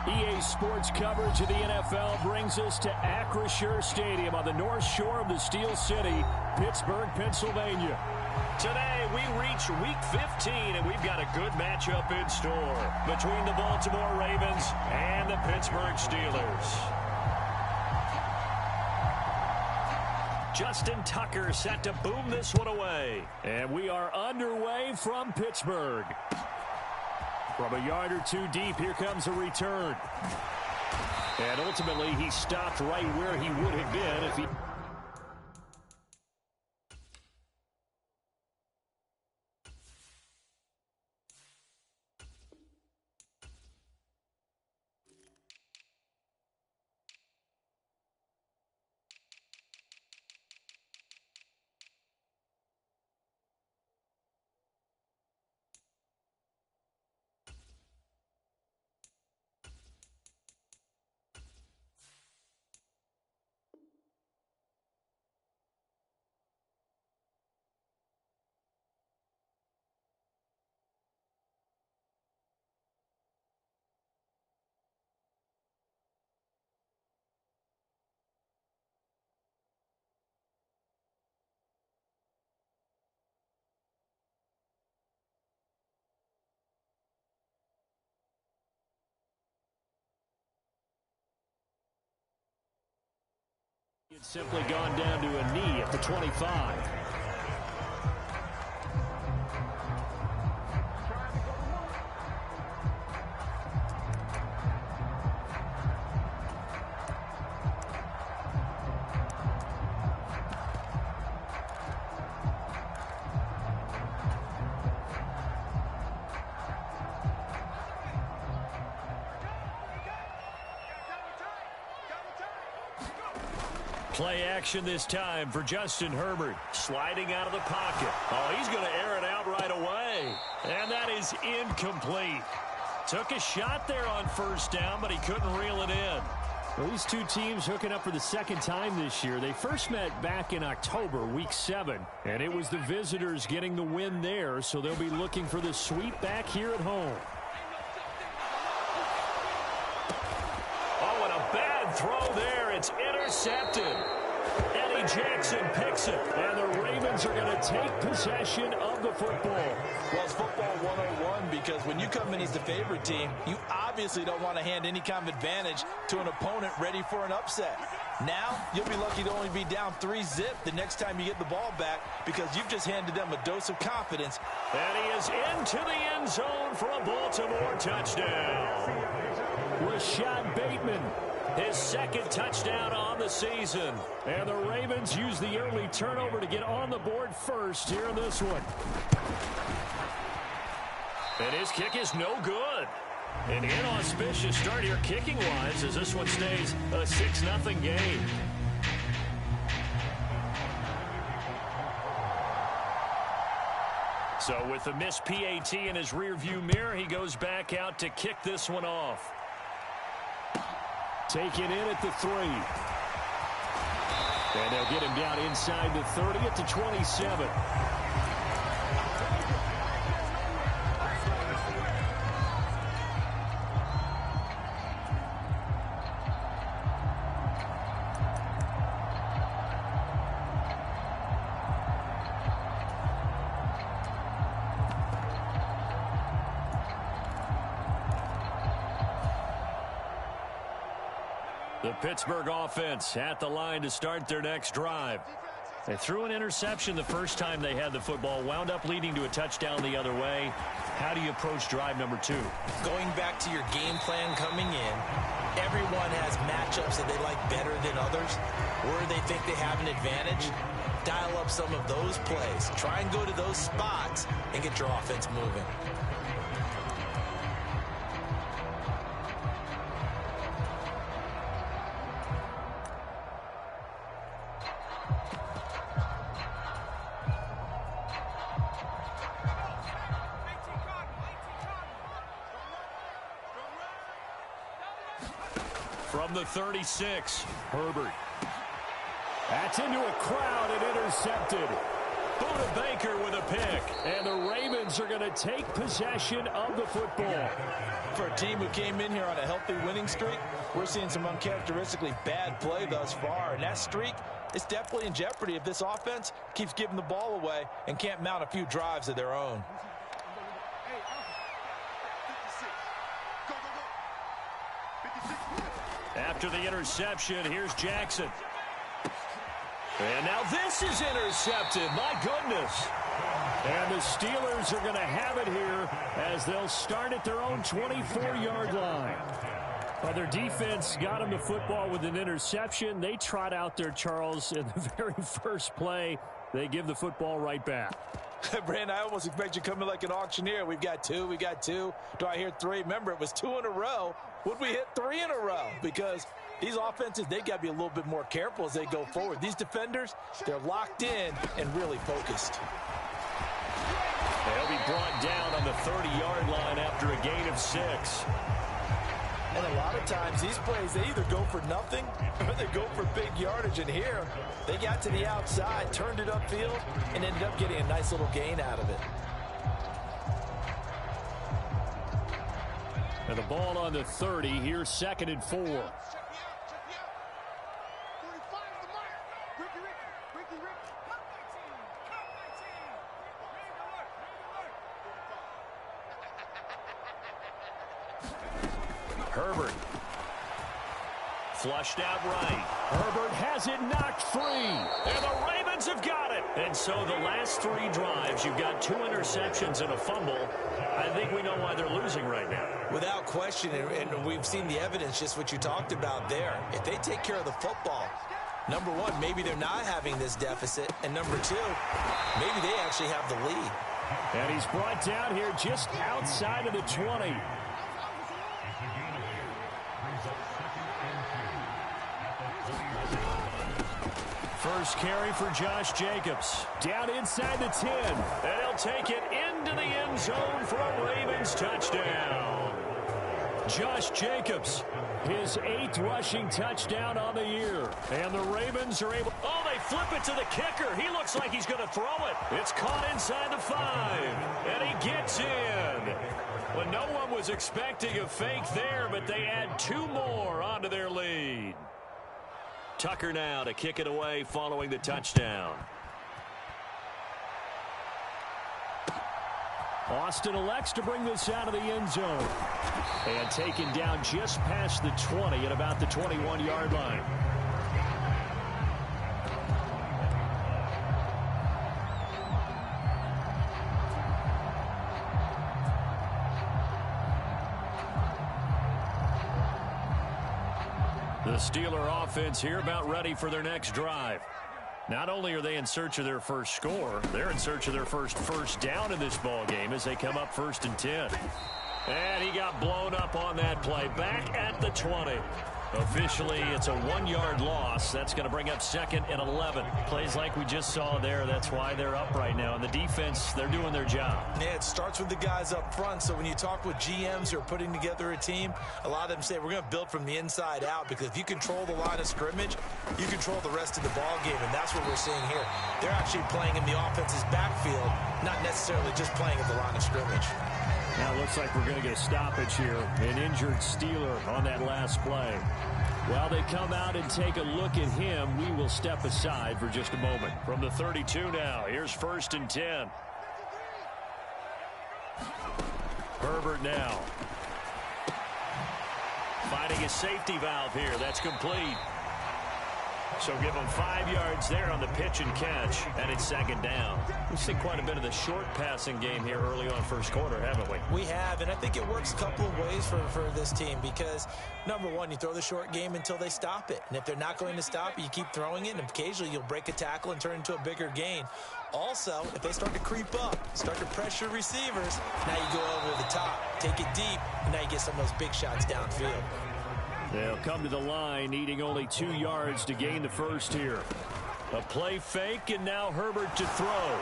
EA Sports coverage of the NFL brings us to Acrisure Stadium on the north shore of the Steel City, Pittsburgh, Pennsylvania. Today, we reach Week 15, and we've got a good matchup in store between the Baltimore Ravens and the Pittsburgh Steelers. Justin Tucker set to boom this one away. And we are underway from Pittsburgh. From a yard or two deep, here comes a return. And ultimately, he stopped right where he would have been if he... It's simply gone down to a knee at the 25. Play action this time for Justin Herbert. Sliding out of the pocket. Oh, he's going to air it out right away. And that is incomplete. Took a shot there on first down, but he couldn't reel it in. Well, these two teams hooking up for the second time this year. They first met back in October, Week 7. And it was the visitors getting the win there, so they'll be looking for the sweep back here at home. Oh, and a bad throw there. It's intercepted. Eddie Jackson picks it, and the Ravens are going to take possession of the football. Well, it's football 101 because when you come in as the favorite team, you obviously don't want to hand any kind of advantage to an opponent ready for an upset. Now, you'll be lucky to only be down 3-zip the next time you get the ball back because you've just handed them a dose of confidence. And he is into the end zone for a Baltimore touchdown. Rashad Bateman, his second touchdown on the season. And the Ravens use the early turnover to get on the board first here in this one. And his kick is no good. An inauspicious start here kicking-wise as this one stays a 6-0 game. So with the missed PAT in his rearview mirror, he goes back out to kick this one off. Taken in at the 3. And they'll get him down inside the 30 at the 27. The Pittsburgh offense at the line to start their next drive. They threw an interception the first time they had the football, wound up leading to a touchdown the other way. How do you approach drive number 2? Going back to your game plan coming in, everyone has matchups that they like better than others, where they think they have an advantage. Dial up some of those plays. Try and go to those spots and get your offense moving. From the 36, Herbert. That's into a crowd and intercepted. Buda Baker with a pick. And the Ravens are going to take possession of the football. For a team who came in here on a healthy winning streak, we're seeing some uncharacteristically bad play thus far. And that streak is definitely in jeopardy if this offense keeps giving the ball away and can't mount a few drives of their own. After the interception, here's Jackson. And now this is intercepted. My goodness. And the Steelers are going to have it here as they'll start at their own 24-yard line. Well, their defense got them the football with an interception. They trot out there, Charles, in the very first play. They give the football right back. Brandon, I almost expect you coming like an auctioneer. We've got two. Do I hear three? Remember, it was 2 in a row. Would we hit 3 in a row? Because these offenses, they got to be a little bit more careful as they go forward. These defenders, they're locked in and really focused. They'll be brought down on the 30-yard line after a gain of 6. And a lot of times, these plays, they either go for nothing or they go for big yardage. And here, they got to the outside, turned it upfield, and ended up getting a nice little gain out of it. And the ball on the 30. Here's 2nd and 4. Herbert. Flushed out right. Herbert has it knocked free. And the Ravens have got it. And so the last 3 drives, you've got 2 interceptions and a fumble. I think we know why they're losing right now. Without question, and we've seen the evidence, just what you talked about there. If they take care of the football, number one, maybe they're not having this deficit. And number 2, maybe they actually have the lead. And he's brought down here just outside of the 20. First carry for Josh Jacobs. Down inside the 10. And he'll take it into the end zone for a Ravens touchdown. Josh Jacobs, his 8th rushing touchdown on the year. And the Ravens are able... Oh, they flip it to the kicker. He looks like he's going to throw it. It's caught inside the 5. And he gets in. Well, no one was expecting a fake there, but they add 2 more onto their lead. Tucker now to kick it away following the touchdown. Austin elects to bring this out of the end zone. And taken down just past the 20 at about the 21-yard line. The Steeler offense here about ready for their next drive. Not only are they in search of their first score, they're in search of their first down in this ball game as they come up 1st and 10. And he got blown up on that play. Back at the 20. Officially, it's a 1-yard loss. That's going to bring up 2nd and 11. Plays like we just saw there. That's why they're up right now. And the defense, they're doing their job. Yeah, it starts with the guys up front. So when you talk with GMs who are putting together a team, a lot of them say we're going to build from the inside out, because if you control the line of scrimmage, you control the rest of the ball game. And that's what we're seeing here. They're actually playing in the offense's backfield, not necessarily just playing at the line of scrimmage. Now it looks like we're going to get a stoppage here. An injured Steeler on that last play. While they come out and take a look at him, we will step aside for just a moment. From the 32 now, here's 1st and 10. Herbert now. Finding a safety valve here. That's complete. So give them 5 yards there on the pitch and catch, and it's 2nd down. We've seen quite a bit of the short passing game here early on first quarter, haven't we? We have, and I think it works a couple of ways for this team, because, number one, you throw the short game until they stop it. And if they're not going to stop it, you keep throwing it, and occasionally you'll break a tackle and turn it into a bigger gain. Also, if they start to creep up, start to pressure receivers, now you go over the top, take it deep, and now you get some of those big shots downfield. They'll come to the line, needing only 2 yards to gain the first here. A play fake, and now Herbert to throw.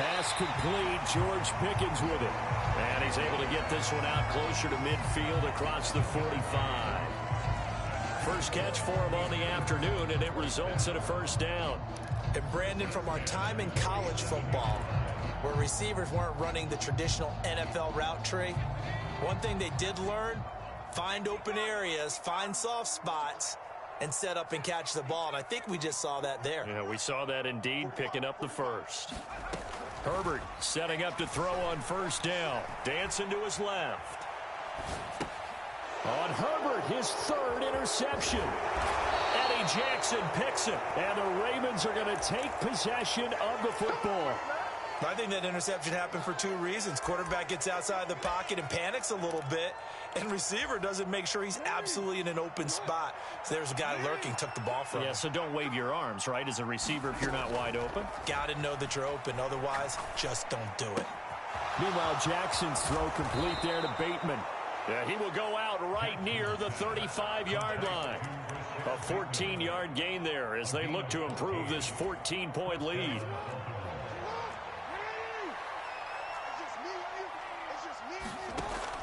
Pass complete. George Pickens with it. And he's able to get this one out closer to midfield across the 45. First catch for him on the afternoon, and it results in a first down. And Brandon, from our time in college football, where receivers weren't running the traditional NFL route tree, one thing they did learn, find open areas, find soft spots, and set up and catch the ball. And I think we just saw that there. Yeah, we saw that indeed, picking up the first. Herbert setting up to throw on first down. Dancing to his left. On Herbert, his third interception. Eddie Jackson picks it, and the Ravens are going to take possession of the football. I think that interception happened for two reasons. Quarterback gets outside the pocket and panics a little bit, and receiver doesn't make sure he's absolutely in an open spot. So there's a guy lurking, took the ball from him. Yeah, so don't wave your arms, right, as a receiver if you're not wide open. Got to know that you're open. Otherwise, just don't do it. Meanwhile, Jackson's throw complete there to Bateman. Yeah, he will go out right near the 35-yard line. A 14-yard gain there as they look to improve this 14-point lead.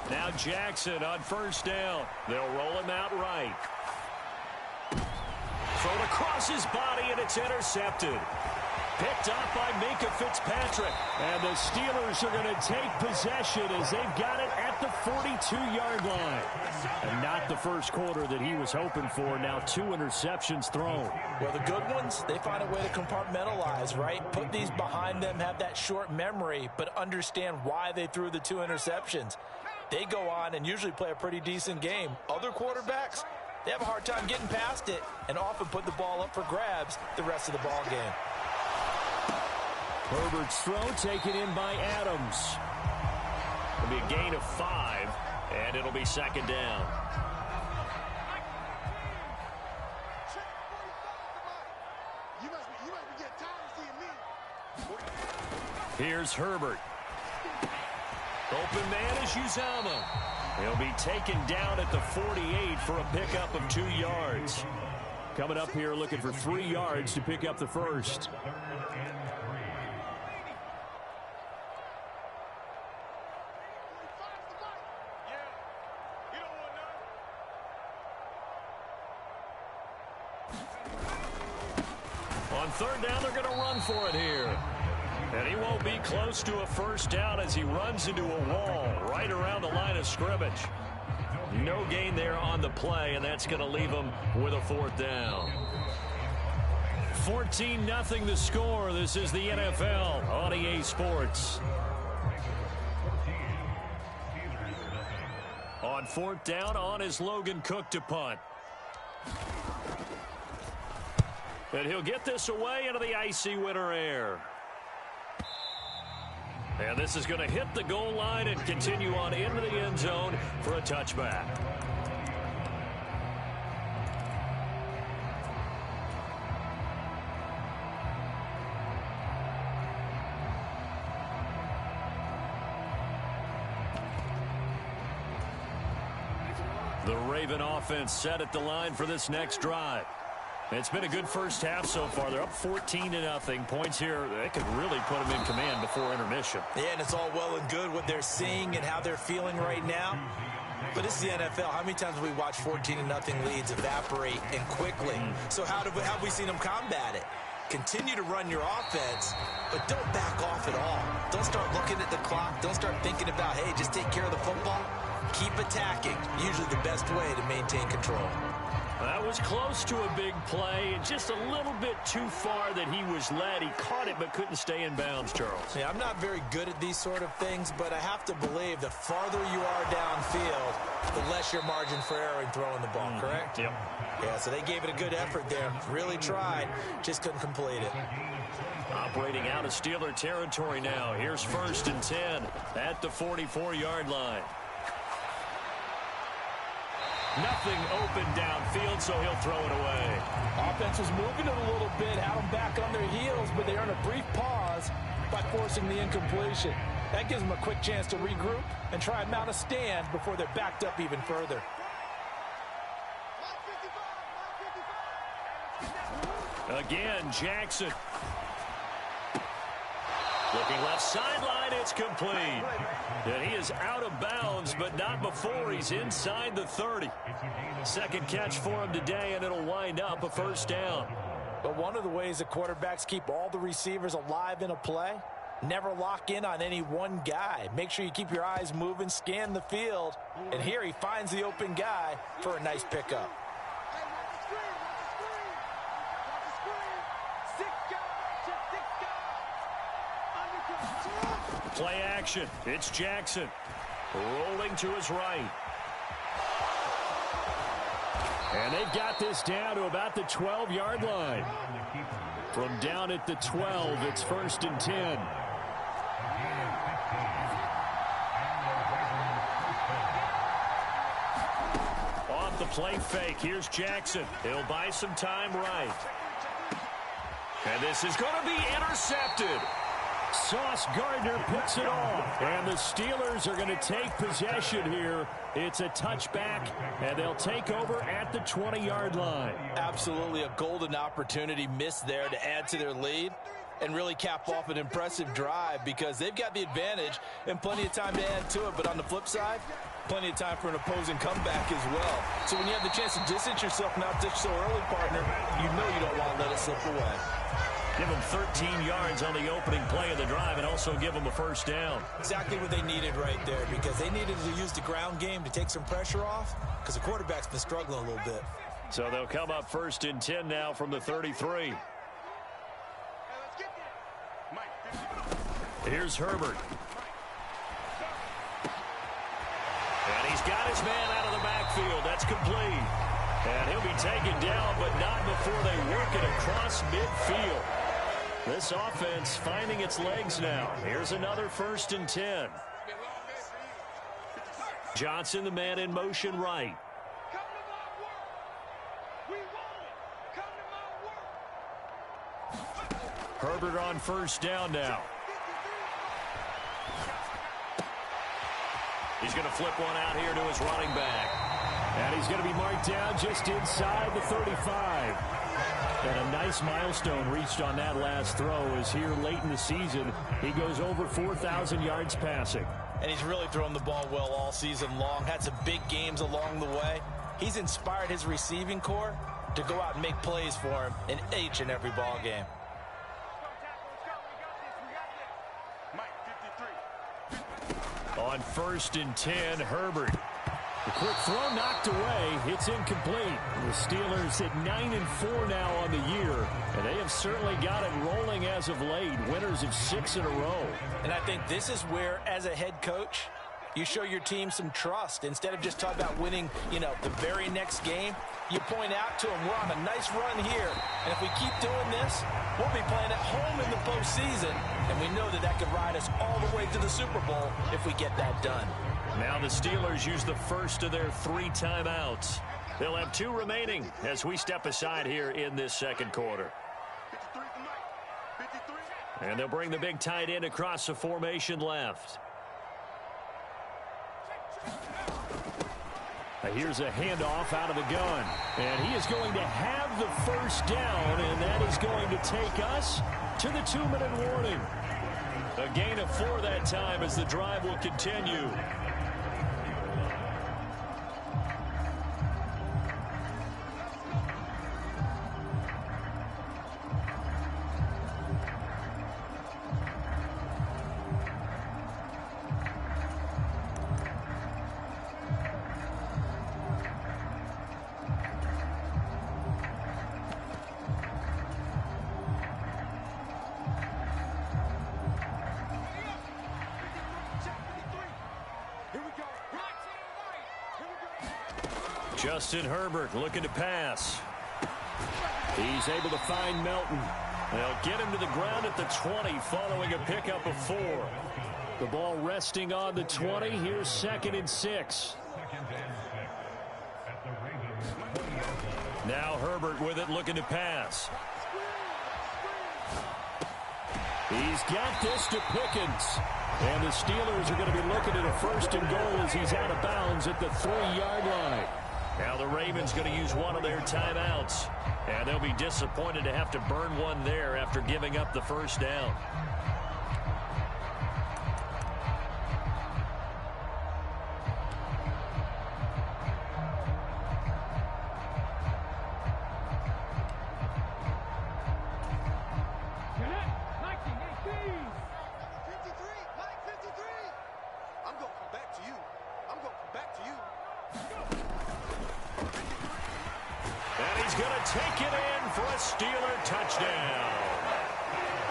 Now Jackson on first down. They'll roll him out right. Thrown across his body, and it's intercepted. Picked up by Minkah Fitzpatrick. And the Steelers are going to take possession as they've got it at the 42-yard line. And not the first quarter that he was hoping for. Now 2 interceptions thrown. Well, the good ones, they find a way to compartmentalize, right? Put these behind them, have that short memory, but understand why they threw the 2 interceptions. They go on and usually play a pretty decent game. Other quarterbacks, they have a hard time getting past it and often put the ball up for grabs the rest of the ball game. Herbert's throw taken in by Adams. It'll be a gain of 5, and it'll be second down. Here's Herbert. Open man is Uzomah. He'll be taken down at the 48 for a pickup of 2 yards. Coming up here looking for 3 yards to pick up the first. On third down, they're going to run for it here. And he won't be close to a first down as he runs into a wall right around the line of scrimmage. No gain there on the play, and that's going to leave him with a 4th down. 14-0 the score. This is the NFL on EA Sports. On 4th down, on is Logan Cook to punt. And he'll get this away into the icy winter air. And this is going to hit the goal line and continue on into the end zone for a touchback. The Raven offense set at the line for this next drive. It's been a good first half so far. They're up 14-0. Points here, they could really put them in command before intermission. Yeah, and it's all well and good what they're seeing and how they're feeling right now. But it's the NFL. How many times have we watched 14-0 leads evaporate and quickly? So how have we seen them combat it? Continue to run your offense, but don't back off at all. Don't start looking at the clock. Don't start thinking about, hey, just take care of the football. Keep attacking. Usually the best way to maintain control. That was close to a big play. Just a little bit too far that he was led. He caught it but couldn't stay in bounds, Charles. Yeah, I'm not very good at these sort of things, but I have to believe the farther you are downfield, the less your margin for error in throwing the ball, correct? Yep. Yeah, so they gave it a good effort there. Really tried, just couldn't complete it. Operating out of Steeler territory now. Here's 1st and 10 at the 44-yard line. Nothing open downfield, so he'll throw it away. Offense was moving it a little bit, had them back on their heels, but they earned a brief pause by forcing the incompletion. That gives them a quick chance to regroup and try and mount a stand before they're backed up even further. Again, Jackson. Looking left sideline, it's complete. And he is out of bounds, but not before he's inside the 30. Second catch for him today, and it'll wind up a first down. But one of the ways that quarterbacks keep all the receivers alive in a play, never lock in on any one guy. Make sure you keep your eyes moving, scan the field, and here he finds the open guy for a nice pickup. Play action. It's Jackson. Rolling to his right. And they've got this down to about the 12-yard line. From down at the 12, it's 1st and 10. Off the play fake. Here's Jackson. He'll buy some time right. And this is going to be intercepted. Sauce Gardner picks it off. And the Steelers are going to take possession here. It's a touchback, and they'll take over at the 20-yard line. Absolutely a golden opportunity missed there to add to their lead and really cap off an impressive drive because they've got the advantage and plenty of time to add to it. But on the flip side, plenty of time for an opposing comeback as well. So when you have the chance to distance yourself not just so early, partner, you know you don't want to let it slip away. Give them 13 yards on the opening play of the drive and also give them a first down. Exactly what they needed right there because they needed to use the ground game to take some pressure off because the quarterback's been struggling a little bit. So they'll come up 1st and 10 now from the 33. Here's Herbert. And he's got his man out of the backfield. That's complete. And he'll be taken down, but not before they work it across midfield. This offense finding its legs now. Here's another 1st and 10. Johnson, the man in motion right. Herbert on 1st down now. He's going to flip one out here to his running back. And he's going to be marked down just inside the 35. And a nice milestone reached on that last throw as here late in the season, he goes over 4,000 yards passing. And he's really thrown the ball well all season long. Had some big games along the way. He's inspired his receiving corps to go out and make plays for him in each and every ball game. On 1st and 10, Herbert. The quick throw knocked away. It's incomplete. The Steelers at 9-4 now on the year, and they have certainly got it rolling as of late. Winners of 6 in a row. And I think this is where, as a head coach, you show your team some trust. Instead of just talking about winning, the very next game, you point out to them, we're on a nice run here. And if we keep doing this, we'll be playing at home in the postseason. And we know that that could ride us all the way to the Super Bowl if we get that done. Now the Steelers use the first of their 3 timeouts. They'll have 2 remaining as we step aside here in this second quarter. And they'll bring the big tight end across the formation left. Here's a handoff out of the gun. And he is going to have the first down, and that is going to take us to the 2-minute warning. A gain of 4 that time as the drive will continue. Justin Herbert looking to pass. He's able to find Melton. They'll get him to the ground at the 20 following a pickup of 4. The ball resting on the 20. Here's 2nd and 6. Now Herbert with it looking to pass. He's got this to Pickens. And the Steelers are going to be looking at a 1st and goal as he's out of bounds at the 3-yard line. Now the Ravens going to use one of their timeouts. And they'll be disappointed to have to burn one there after giving up the first down. He's going to take it in for a Steeler touchdown.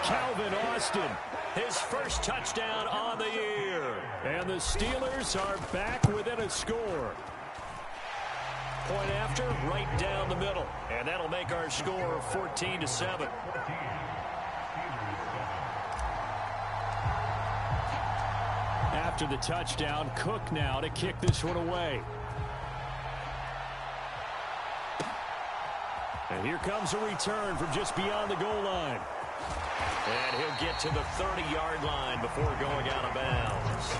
Calvin Austin, his first touchdown on the year. And the Steelers are back within a score. Point after, right down the middle. And that'll make our score 14-7. After the touchdown, Cook now to kick this one away. And here comes a return from just beyond the goal line. And he'll get to the 30-yard line before going out of bounds.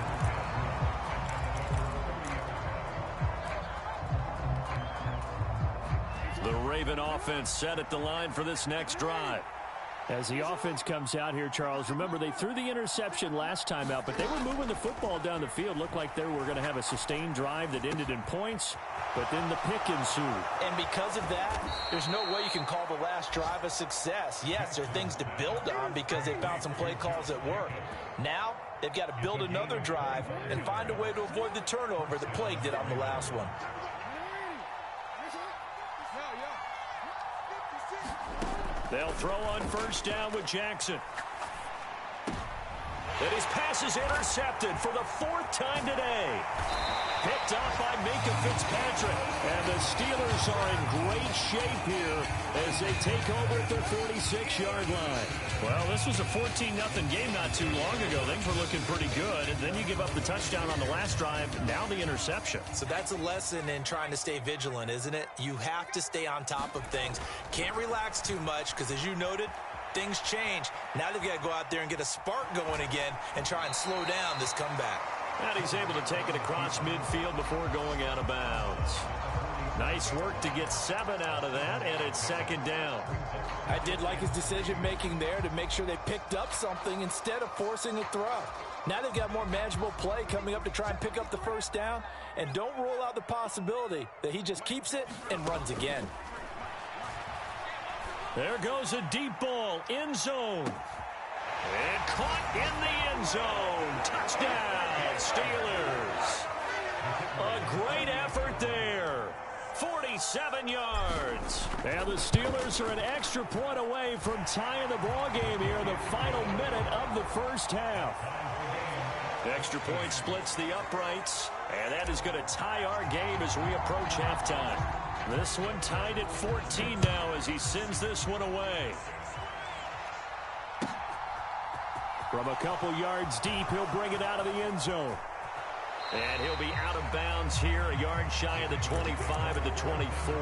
The Raven offense set at the line for this next drive. As the offense comes out here, Charles, remember they threw the interception last time out, but they were moving the football down the field. Looked like they were going to have a sustained drive that ended in points, but then the pick ensued. And because of that, there's no way you can call the last drive a success. Yes, there are things to build on because they found some play calls that work. Now, they've got to build another drive and find a way to avoid the turnover that plagued it on the last one. They'll throw on first down with Jackson. And his pass is intercepted for the fourth time today. Picked off by Minkah Fitzpatrick. And the Steelers are in great shape here as they take over at their 46-yard line. Well, this was a 14-0 game not too long ago. Things were looking pretty good. And then you give up the touchdown on the last drive. Now the interception. So that's a lesson in trying to stay vigilant, isn't it? You have to stay on top of things. Can't relax too much because, as you noted, things change. Now they've got to go out there and get a spark going again and try and slow down this comeback. And he's able to take it across midfield before going out of bounds. Nice work to get 7 out of that, and it's second down. I did like his decision-making there to make sure they picked up something instead of forcing a throw. Now they've got more manageable play coming up to try and pick up the first down, and don't rule out the possibility that he just keeps it and runs again. There goes a deep ball, end zone. And caught in the end zone. Touchdown, Steelers. A great effort there. 47 yards. And the Steelers are an extra point away from tying the ball game here in the final minute of the first half. Extra point splits the uprights, and that is going to tie our game as we approach halftime. This one tied at 14 now as he sends this one away. From a couple yards deep, he'll bring it out of the end zone. And he'll be out of bounds here, a yard shy of the 25 at the 24.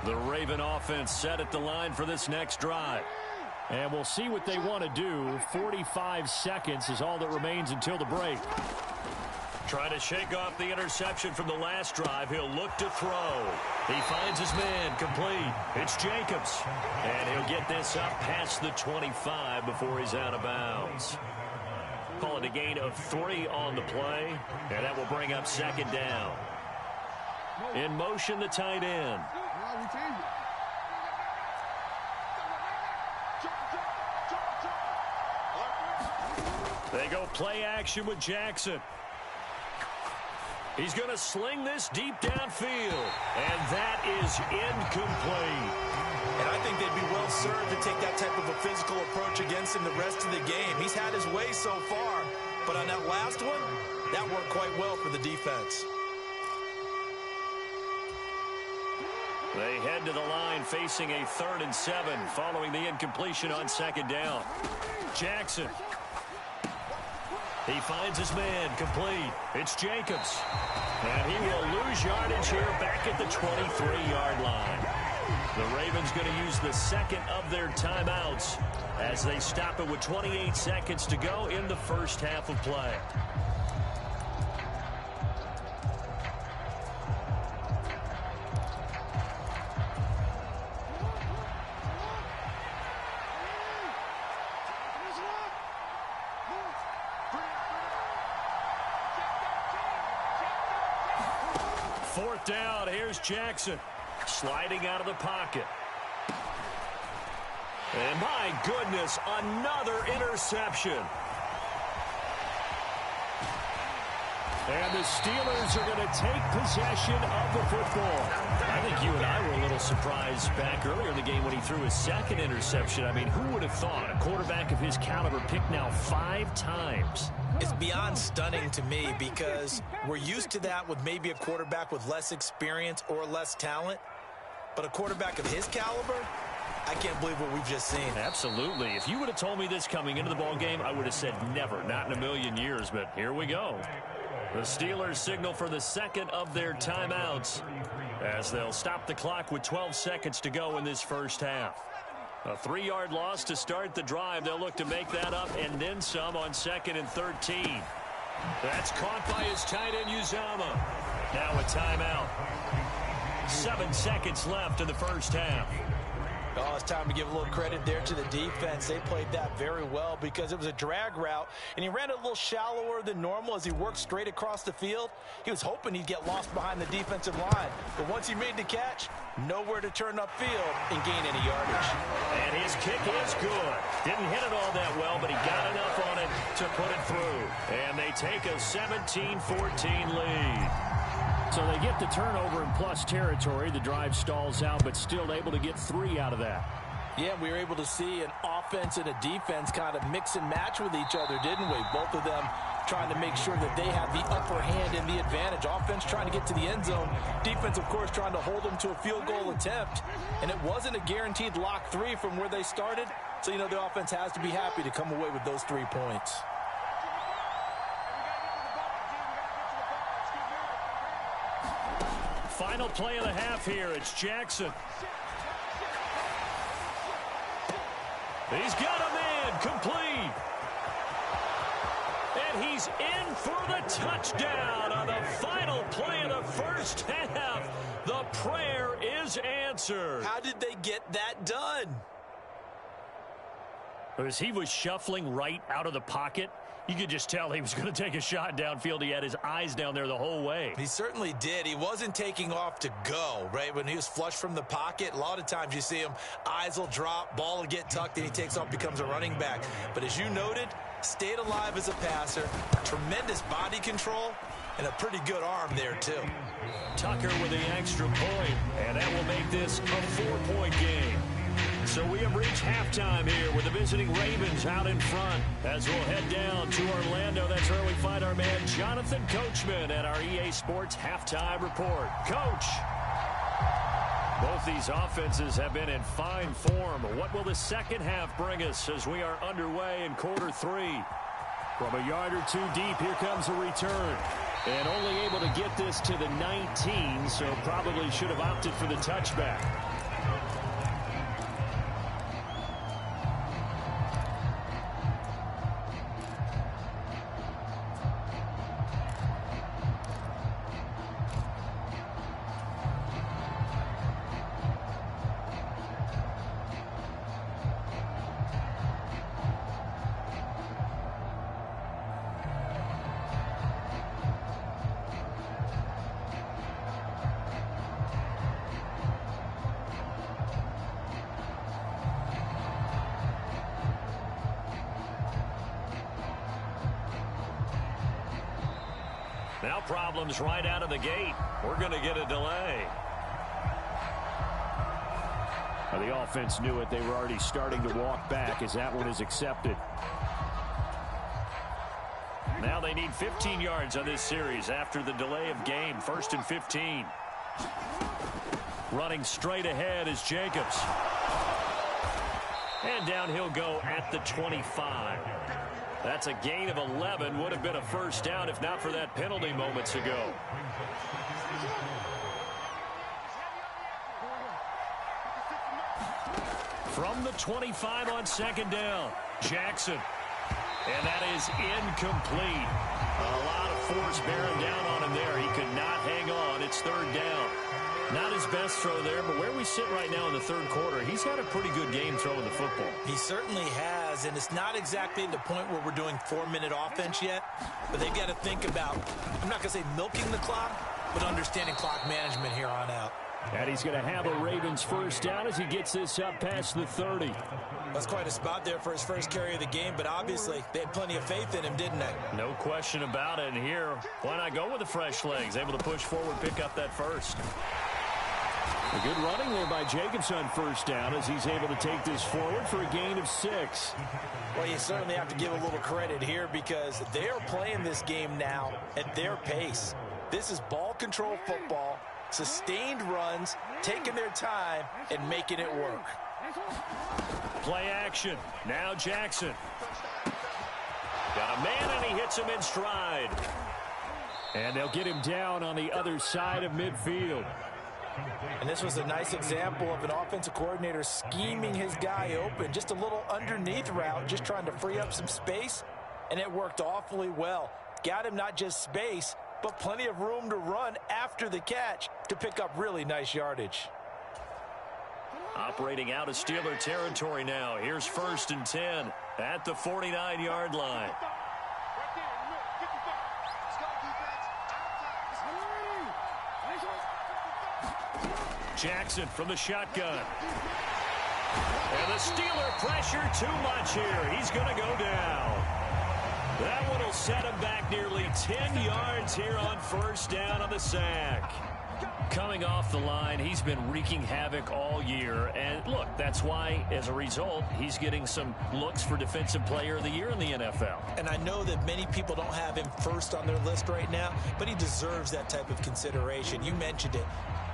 The Raven offense set at the line for this next drive. And we'll see what they want to do. 45 seconds is all that remains until the break. Trying to shake off the interception from the last drive. He'll look to throw. He finds his man complete. It's Jacobs. And he'll get this up past the 25 before he's out of bounds. Call it a gain of 3 on the play. And that will bring up second down. In motion, the tight end. They go play action with Jackson. He's going to sling this deep downfield. And that is incomplete. And I think they'd be well served to take that type of a physical approach against him the rest of the game. He's had his way so far, but on that last one, that worked quite well for the defense. They head to the line facing a 3rd and 7 following the incompletion on second down. Jackson. He finds his man complete. It's Jacobs. And he will lose yardage here back at the 23-yard line. The Ravens going to use the second of their timeouts as they stop it with 28 seconds to go in the first half of play. Fourth down, here's Jackson. Sliding out of the pocket. And my goodness, another interception. And the Steelers are going to take possession of the football. I think you and I were a little surprised back earlier in the game when he threw his second interception. I mean, who would have thought a quarterback of his caliber picked now 5 times? It's beyond stunning to me because we're used to that with maybe a quarterback with less experience or less talent. But a quarterback of his caliber, I can't believe what we've just seen. Absolutely. If you would have told me this coming into the ball game, I would have said never, not in a million years. But here we go. The Steelers signal for the second of their timeouts as they'll stop the clock with 12 seconds to go in this first half. A 3-yard loss to start the drive. They'll look to make that up and then some on 2nd and 13. That's caught by his tight end, Uzomah. Now a timeout. 7 seconds left in the first half. Oh, it's time to give a little credit there to the defense. They played that very well because it was a drag route, and he ran it a little shallower than normal as he worked straight across the field. He was hoping he'd get lost behind the defensive line, but once he made the catch, nowhere to turn upfield and gain any yardage. And his kick is good. Didn't hit it all that well, but he got enough on it to put it through. And they take a 17-14 lead. So they get the turnover in plus territory. The drive stalls out, but still able to get 3 out of that. Yeah, we were able to see an offense and a defense kind of mix and match with each other, didn't we? Both of them trying to make sure that they have the upper hand and the advantage. Offense trying to get to the end zone. Defense, of course, trying to hold them to a field goal attempt. And it wasn't a guaranteed lock 3 from where they started. So, you know, the offense has to be happy to come away with those 3 points. Final play of the half here. It's Jackson. He's got a man complete. And he's in for the touchdown on the final play of the first half. The prayer is answered. How did they get that done? As he was shuffling right out of the pocket, you could just tell he was going to take a shot downfield. He had his eyes down there the whole way. He certainly did. He wasn't taking off to go, right? When he was flush from the pocket, a lot of times you see him, eyes will drop, ball will get tucked, and he takes off, becomes a running back. But as you noted, stayed alive as a passer, tremendous body control, and a pretty good arm there, too. Tucker with the extra point, and that will make this a 4-point game. So we have reached halftime here with the visiting Ravens out in front. As we'll head down to Orlando, that's where we find our man Jonathan Coachman at our EA Sports Halftime Report. Coach, both these offenses have been in fine form. What will the second half bring us as we are underway in quarter 3? From a yard or 2 deep, here comes a return. And only able to get this to the 19, so probably should have opted for the touchback. Now problems right out of the gate. We're going to get a delay. Well, the offense knew it. They were already starting to walk back as that one is accepted. Now they need 15 yards on this series after the delay of game. 1st and 15. Running straight ahead is Jacobs. And down he'll go at the 25. That's a gain of 11. Would have been a first down if not for that penalty moments ago. From the 25 on 2nd down, Jackson. And that is incomplete. A lot of force bearing down on him there. He could not hang on. It's 3rd down. Not his best throw there, but where we sit right now in the 3rd quarter, he's had a pretty good game throwing the football. He certainly has, and it's not exactly the point where we're doing 4-minute offense yet, but they've got to think about, I'm not going to say milking the clock, but understanding clock management here on out. And he's going to have a Ravens first down as he gets this up past the 30. That's quite a spot there for his first carry of the game, but obviously they had plenty of faith in him, didn't they? No question about it. And here, why not go with the fresh legs? Able to push forward, pick up that first. A good running there by Jacobs on first down as he's able to take this forward for a gain of 6. Well, you certainly have to give a little credit here because they're playing this game now at their pace. This is ball control football, sustained runs, taking their time, and making it work. Play action. Now Jackson. Got a man, and he hits him in stride. And they'll get him down on the other side of midfield. And this was a nice example of an offensive coordinator scheming his guy open. Just a little underneath route, just trying to free up some space, and it worked awfully well. Got him not just space, but plenty of room to run after the catch to pick up really nice yardage. Operating out of Steeler territory now. Here's 1st and 10 at the 49-yard line. Jackson from the shotgun. And the Steeler pressure too much here. He's going to go down. That one will set him back nearly 10 yards here on first down on the sack. Coming off the line, he's been wreaking havoc all year. And look, that's why, as a result, he's getting some looks for Defensive Player of the Year in the NFL. And I know that many people don't have him first on their list right now, but he deserves that type of consideration. You mentioned it.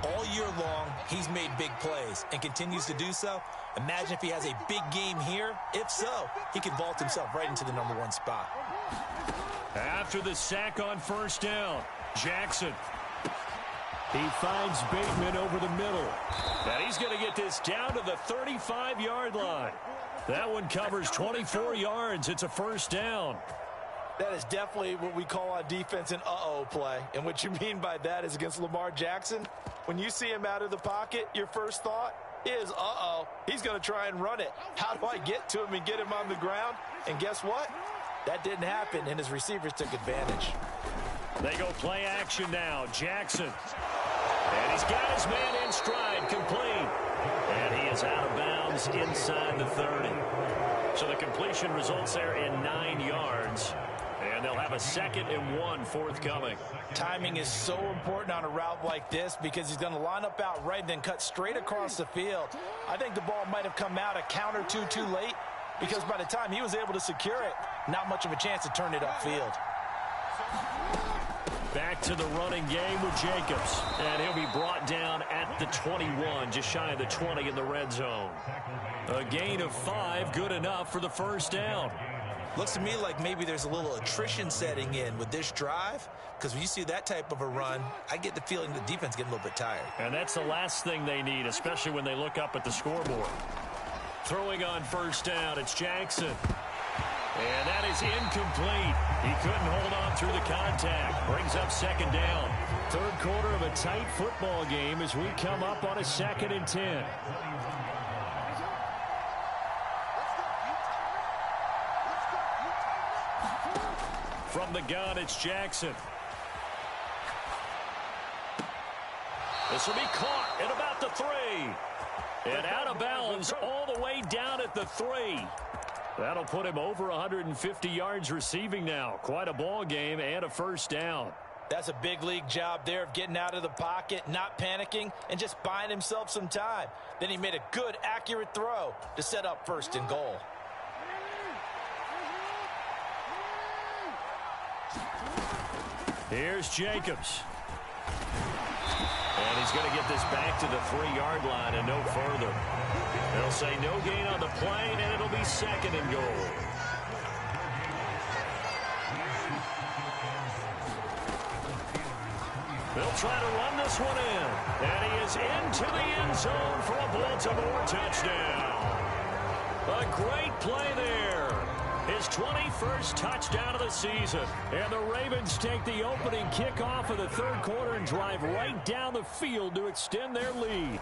All year long, he's made big plays and continues to do so. Imagine if he has a big game here. If so, he can vault himself right into the #1 spot. After the sack on first down, Jackson. He finds Bateman over the middle. And he's going to get this down to the 35-yard line. That one covers 24 yards. It's a first down. That is definitely what we call on defense an uh-oh play. And what you mean by that is against Lamar Jackson, when you see him out of the pocket, your first thought is, uh-oh, he's going to try and run it. How do I get to him and get him on the ground? And guess what? That didn't happen, and his receivers took advantage. They go play action now. Jackson. And he's got his man in stride, complete. And he is out of bounds inside the 30. So the completion results there in 9 yards. And they'll have a 2nd and 1 forthcoming. Timing is so important on a route like this because he's going to line up out right and then cut straight across the field. I think the ball might have come out a count or two too late because by the time he was able to secure it, not much of a chance to turn it upfield. Back to the running game with Jacobs. And he'll be brought down at the 21, just shy of the 20 in the red zone. A gain of 5, good enough for the first down. Looks to me like maybe there's a little attrition setting in with this drive because when you see that type of a run, I get the feeling the defense getting a little bit tired. And that's the last thing they need, especially when they look up at the scoreboard. Throwing on first down, it's Jackson. And that is incomplete. He couldn't hold on through the contact. Brings up 2nd down. 3rd quarter of a tight football game as we come up on a 2nd and 10. From the gun, it's Jackson. This will be caught at about the 3. And out of bounds all the way down at the 3. That'll put him over 150 yards receiving now. Quite a ball game and a first down. That's a big league job there of getting out of the pocket, not panicking, and just buying himself some time. Then he made a good, accurate throw to set up 1st and goal. Here's Jacobs. And he's going to get this back to the 3-yard line and no further. They'll say no gain on the play, and it'll be 2nd and goal. They'll try to run this one in. And he is into the end zone for a Baltimore touchdown. A great play there. His 21st touchdown of the season. And the Ravens take the opening kickoff of the 3rd quarter and drive right down the field to extend their lead.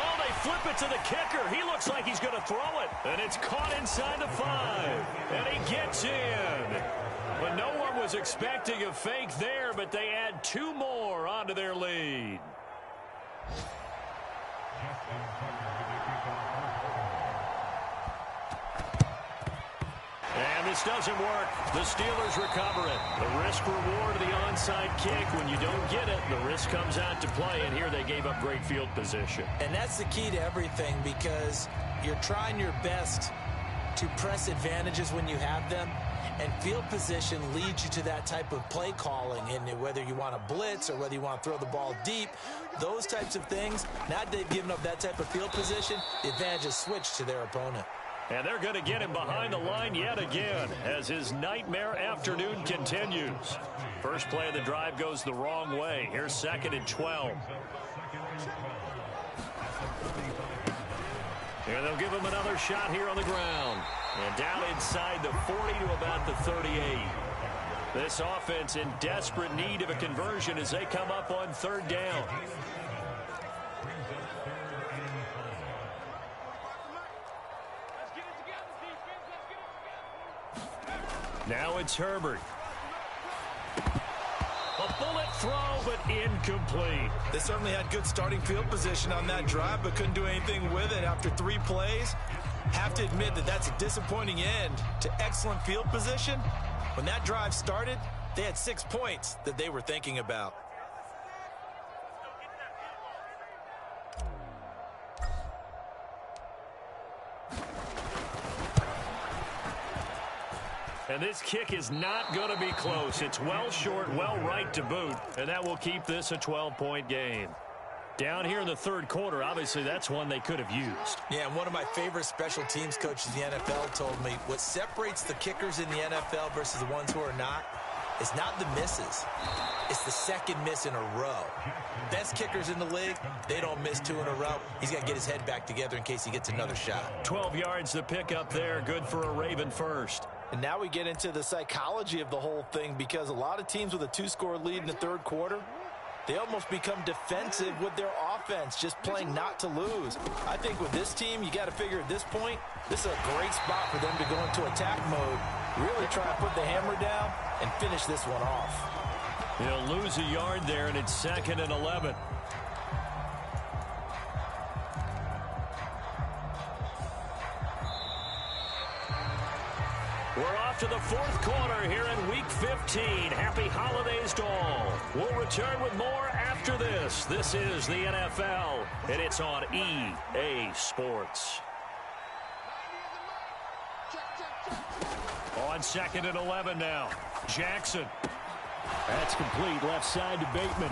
Oh, they flip it to the kicker. He looks like he's going to throw it. And it's caught inside the 5. And he gets in. But no one was expecting a fake there, but they add 2 more onto their lead. this doesn't work. The Steelers recover it. The risk-reward of the onside kick. When you don't get it, the risk comes out to play, and here they gave up great field position. And that's the key to everything, because you're trying your best to press advantages when you have them, and field position leads you to that type of play calling. And whether you want to blitz or whether you want to throw the ball deep, those types of things, now they've given up that type of field position, the advantage is switched to their opponent. And they're going to get him behind the line yet again as his nightmare afternoon continues. First play of the drive goes the wrong way. Here's 2nd and 12. And they'll give him another shot here on the ground. And down inside the 40 to about the 38. This offense in desperate need of a conversion as they come up on 3rd down. Now it's Herbert. A bullet throw, but incomplete. They certainly had good starting field position on that drive, but couldn't do anything with it after 3 plays. Have to admit that that's a disappointing end to excellent field position. When that drive started, they had 6 points that they were thinking about. And this kick is not going to be close. It's well short, well right to boot, and that will keep this a 12-point game. Down here in the 3rd quarter, obviously that's one they could have used. Yeah, and one of my favorite special teams coaches in the NFL told me what separates the kickers in the NFL versus the ones who are not is not the misses. It's the 2nd miss in a row. Best kickers in the league, they don't miss 2 in a row. He's got to get his head back together in case he gets another shot. 12 yards to pick up there, good for a Raven first. And now we get into the psychology of the whole thing, because a lot of teams with a 2-score lead in the 3rd quarter, they almost become defensive with their offense, just playing not to lose. I think with this team, you got to figure at this point, this is a great spot for them to go into attack mode, really try to put the hammer down and finish this one off. He'll lose a yard there, and it's 2nd and 11. We're off to the 4th quarter here in Week 15. Happy holidays to all. We'll return with more after this. This is the NFL, and it's on EA Sports. On 2nd and 11 now. Jackson. That's complete left side to Bateman.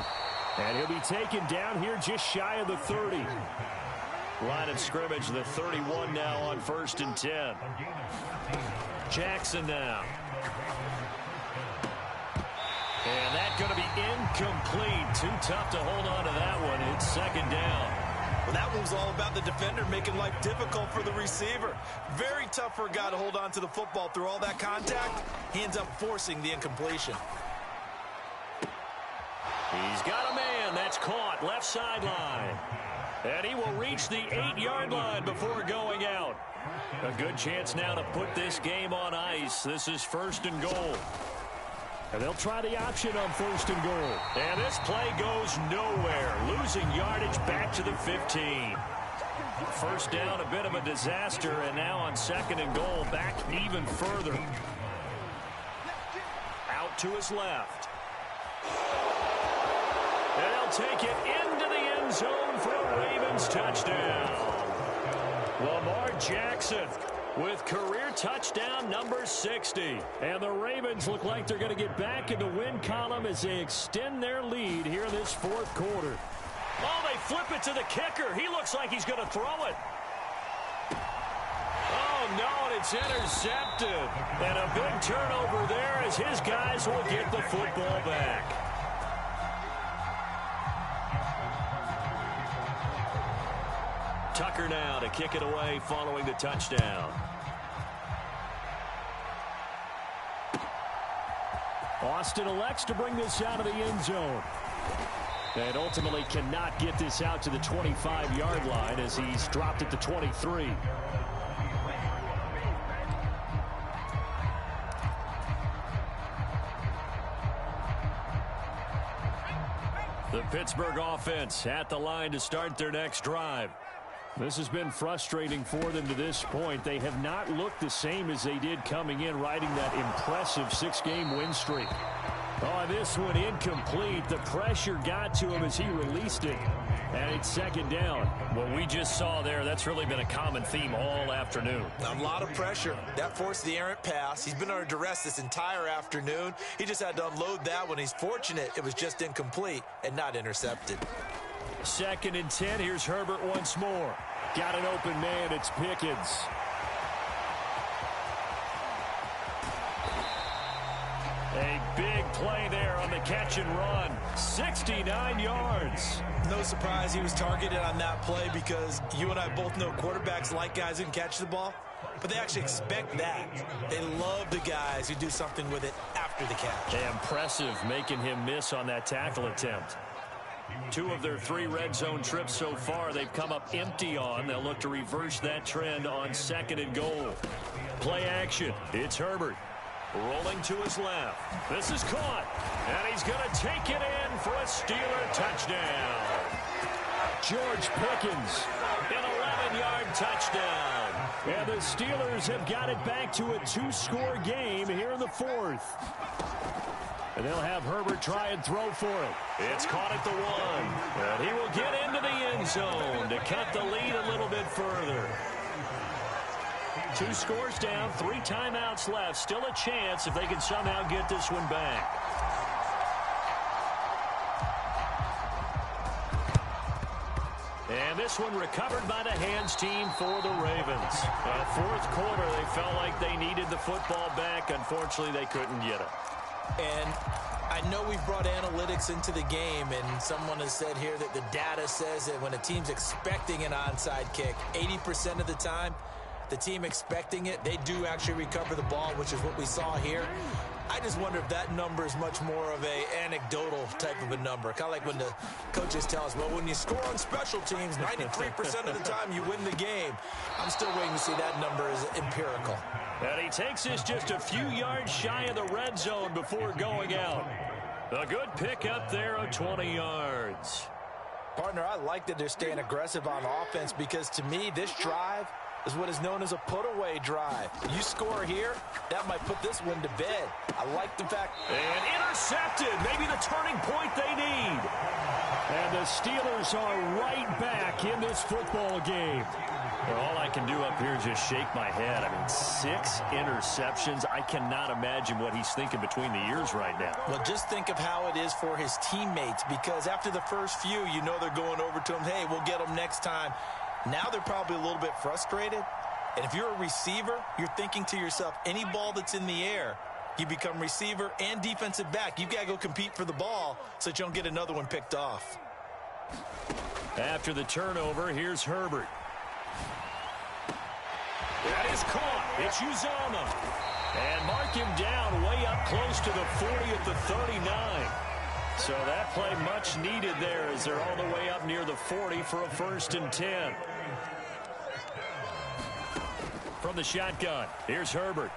And he'll be taken down here just shy of the 30. Line of scrimmage, the 31 now on 1st and 10. Jackson now. And that's going to be incomplete. Too tough to hold on to that one. It's 2nd down. Well, that one was all about the defender making life difficult for the receiver. Very tough for a guy to hold on to the football through all that contact. He ends up forcing the incompletion. He's got a man. That's caught left sideline. And he will reach the 8-yard line before going out. A good chance now to put this game on ice. This is 1st and goal. And they'll try the option on 1st and goal. And this play goes nowhere. Losing yardage back to the 15. First down, a bit of a disaster. And now on 2nd and goal, back even further. Out to his left. And they'll take it into the end zone for a Ravens touchdown. Lamar Jackson with career touchdown number 60. And the Ravens look like they're going to get back in the win column as they extend their lead here in this 4th quarter. Oh, they flip it to the kicker. He looks like he's going to throw it. Oh, no, and it's intercepted. And a big turnover there as his guys will get the football back. Tucker now to kick it away following the touchdown. Austin elects to bring this out of the end zone. And ultimately cannot get this out to the 25-yard line as he's dropped at the 23. The Pittsburgh offense at the line to start their next drive. This has been frustrating for them to this point. They have not looked the same as they did coming in, riding that impressive 6-game win streak. Oh, this one incomplete. The pressure got to him as he released it. And it's second down. What we just saw there, that's really been a common theme all afternoon. A lot of pressure. That forced the errant pass. He's been under duress this entire afternoon. He just had to unload that one. He's fortunate it was just incomplete and not intercepted. 2nd and 10. Here's Herbert once more. Got an open man. It's Pickens. A big play there on the catch and run. 69 yards. No surprise he was targeted on that play because you and I both know quarterbacks like guys who can catch the ball, but they actually expect that. They love the guys who do something with it after the catch. Impressive making him miss on that tackle attempt. 2 of their 3 red zone trips so far they've come up empty on. They'll look to reverse that trend on 2nd and goal. Play action. It's Herbert. Rolling to his left. This is caught. And he's going to take it in for a Steeler touchdown. George Pickens, an 11-yard touchdown. And the Steelers have got it back to a 2-score game here in the 4th. And they'll have Herbert try and throw for it. It's caught at the 1. And he will get into the end zone to cut the lead a little bit further. 2 scores down, 3 timeouts left. Still a chance if they can somehow get this one back. And this one recovered by the hands team for the Ravens. 4th quarter, they felt like they needed the football back. Unfortunately, they couldn't get it. And I know we've brought analytics into the game, and someone has said here that the data says that when a team's expecting an onside kick, 80% of the time, the team expecting it, they do actually recover the ball, which is what we saw here. I just wonder if that number is much more of a anecdotal type of a number. Kind of like when the coaches tell us, well, when you score on special teams, 93% of the time you win the game. I'm still waiting to see that number is empirical. And he takes this just a few yards shy of the red zone before going out. A good pickup there of 20 yards. Partner, I like that they're staying aggressive on offense because to me, this drive is what is known as a put-away drive. You score here, that might put this one to bed. I like the fact... And intercepted, maybe the turning point they need. And the Steelers are right back in this football game. Well, all I can do up here is just shake my head. I mean, 6 interceptions. I cannot imagine what he's thinking between the ears right now. Well, just think of how it is for his teammates, because after the first few, you know they're going over to him, hey, we'll get them next time. Now they're probably a little bit frustrated. And if you're a receiver, you're thinking to yourself, any ball that's in the air, you become receiver and defensive back. You've got to go compete for the ball so that you don't get another one picked off. After the turnover, here's Herbert. That is caught. It's Uzomah. And mark him down way up close to the 40 at the 39. So that play much needed there as they're all the way up near the 40 for a 1st and 10. From the shotgun, here's Herbert.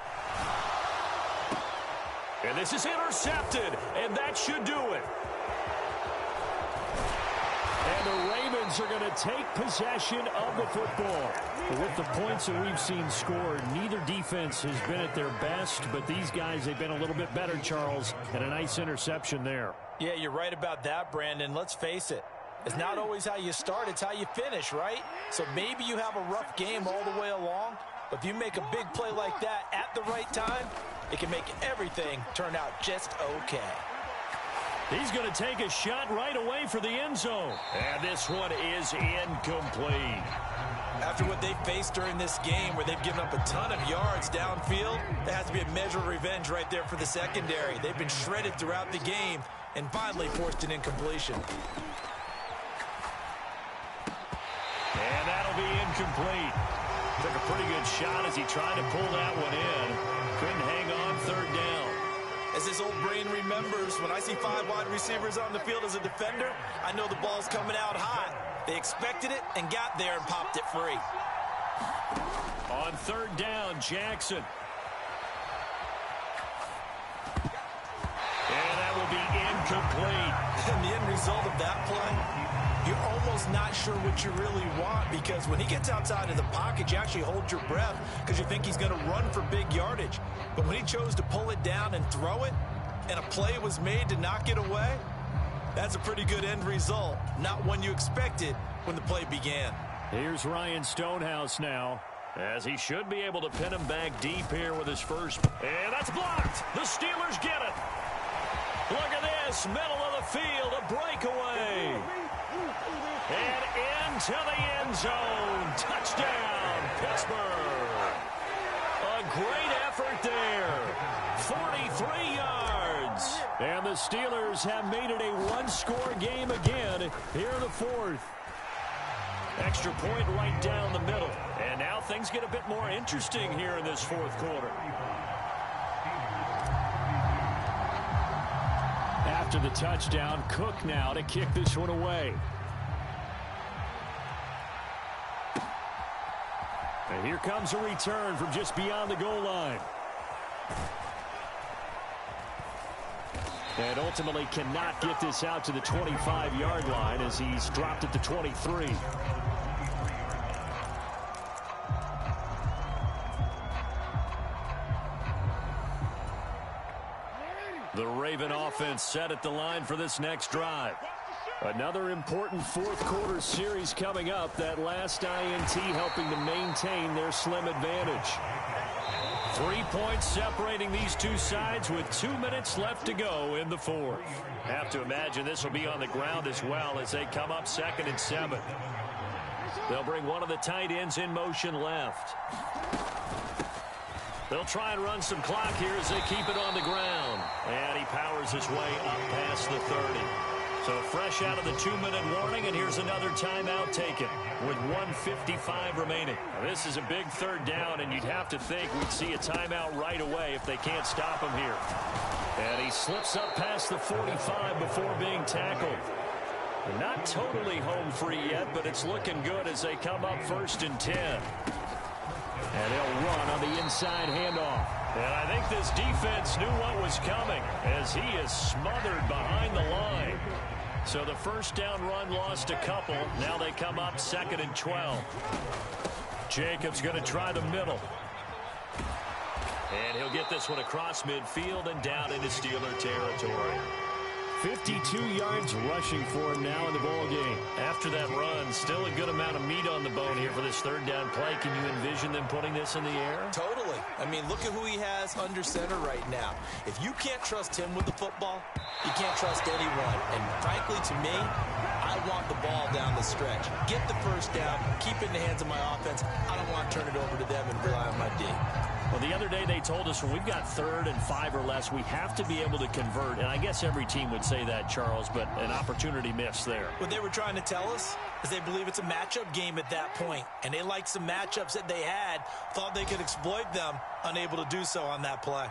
And this is intercepted, and that should do it. And the Ravens are going to take possession of the football. With the points that we've seen scored, neither defense has been at their best, but these guys, they've been a little bit better, Charles, and a nice interception there. Yeah, you're right about that, Brandon. Let's face it. It's not always how you start, it's how you finish, right? So maybe you have a rough game all the way along, but if you make a big play like that at the right time, it can make everything turn out just okay. He's going to take a shot right away for the end zone. And this one is incomplete. After what they faced during this game where they've given up a ton of yards downfield, there has to be a measure of revenge right there for the secondary. They've been shredded throughout the game and finally forced an incompletion. And that'll be incomplete. Took a pretty good shot as he tried to pull that one in. Couldn't hang on 3rd down. As this old brain remembers, when I see 5 wide receivers on the field as a defender, I know the ball's coming out hot. They expected it and got there and popped it free. On 3rd down, Jackson. And that will be incomplete. And the end result of that play, you're almost not sure what you really want, because when he gets outside of the pocket, you actually hold your breath because you think he's going to run for big yardage. But when he chose to pull it down and throw it, and a play was made to knock it away, that's a pretty good end result. Not one you expected when the play began. Here's Ryan Stonehouse now, as he should be able to pin him back deep here with his first. And that's blocked. The Steelers get it. Look at this, middle of the field, a breakaway. And into the end zone. Touchdown, Pittsburgh. A great effort there. 43 yards. And the Steelers have made it a one-score game again here in the fourth. Extra point right down the middle. And now things get a bit more interesting here in this fourth quarter. After the touchdown, Cook now to kick this one away. And here comes a return from just beyond the goal line. And ultimately cannot get this out to the 25-yard line as he's dropped at the 23. The Raven offense set at the line for this next drive. Another important fourth quarter series coming up. That last INT helping to maintain their slim advantage. 3 points separating these two sides with 2 minutes left to go in the fourth. Have to imagine this will be on the ground as well as they come up 2nd and 7. They'll bring one of the tight ends in motion left. They'll try and run some clock here as they keep it on the ground. And he powers his way up past the 30. So fresh out of the 2-minute warning, and here's another timeout taken with 1:55 remaining. Now, this is a big third down, and you'd have to think we'd see a timeout right away if they can't stop him here. And he slips up past the 45 before being tackled. Not totally home free yet, but it's looking good as they come up 1st and 10. And they'll run on the inside handoff. And I think this defense knew what was coming as he is smothered behind the line. So the first down run lost a couple. Now they come up 2nd and 12. Jacobs going to try the middle. And he'll get this one across midfield and down into Steeler territory. 52 yards rushing for him now in the ball game. After that run, still a good amount of meat on the bone here for this third down play. Can you envision them putting this in the air? Totally. I mean, look at who he has under center right now. If you can't trust him with the football, you can't trust anyone. And frankly, to me, I want the ball down the stretch. Get the first down, keep it in the hands of my offense. I don't want to turn it over to them and rely on my D. Well, the other day they told us when we've got 3rd and 5 or less, we have to be able to convert. And I guess every team would say that, Charles, but an opportunity missed there. What they were trying to tell us is they believe it's a matchup game at that point. And they liked some matchups that they had, thought they could exploit them, unable to do so on that play.